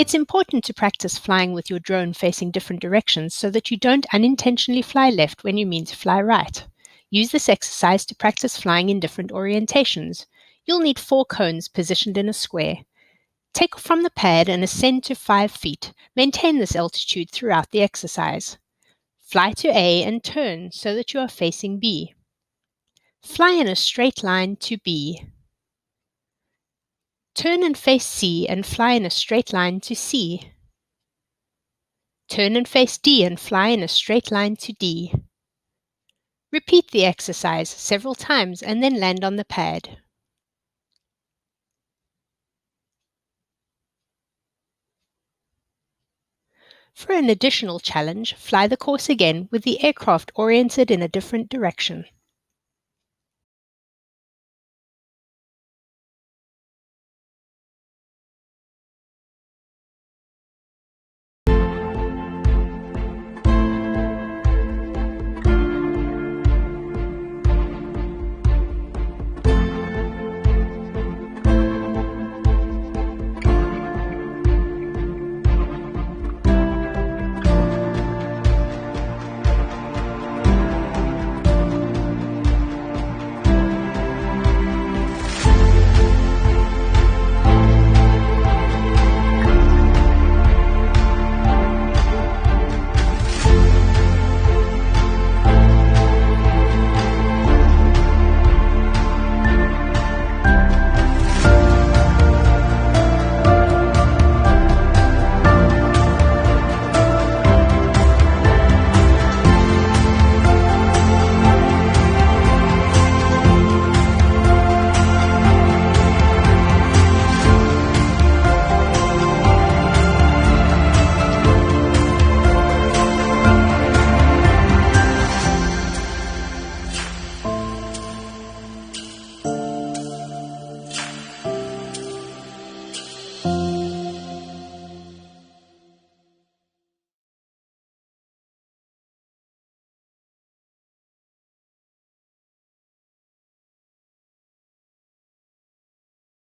It's important to practice flying with your drone facing different directions so that you don't unintentionally fly left when you mean to fly right. Use this exercise to practice flying in different orientations. You'll need 4 cones positioned in a square. Take off from the pad and ascend to 5 feet. Maintain this altitude throughout the exercise. Fly to A and turn so that you are facing B. Fly in a straight line to B. Turn and face C and fly in a straight line to C. Turn and face D and fly in a straight line to D. Repeat the exercise several times and then land on the pad. For an additional challenge, fly the course again with the aircraft oriented in a different direction.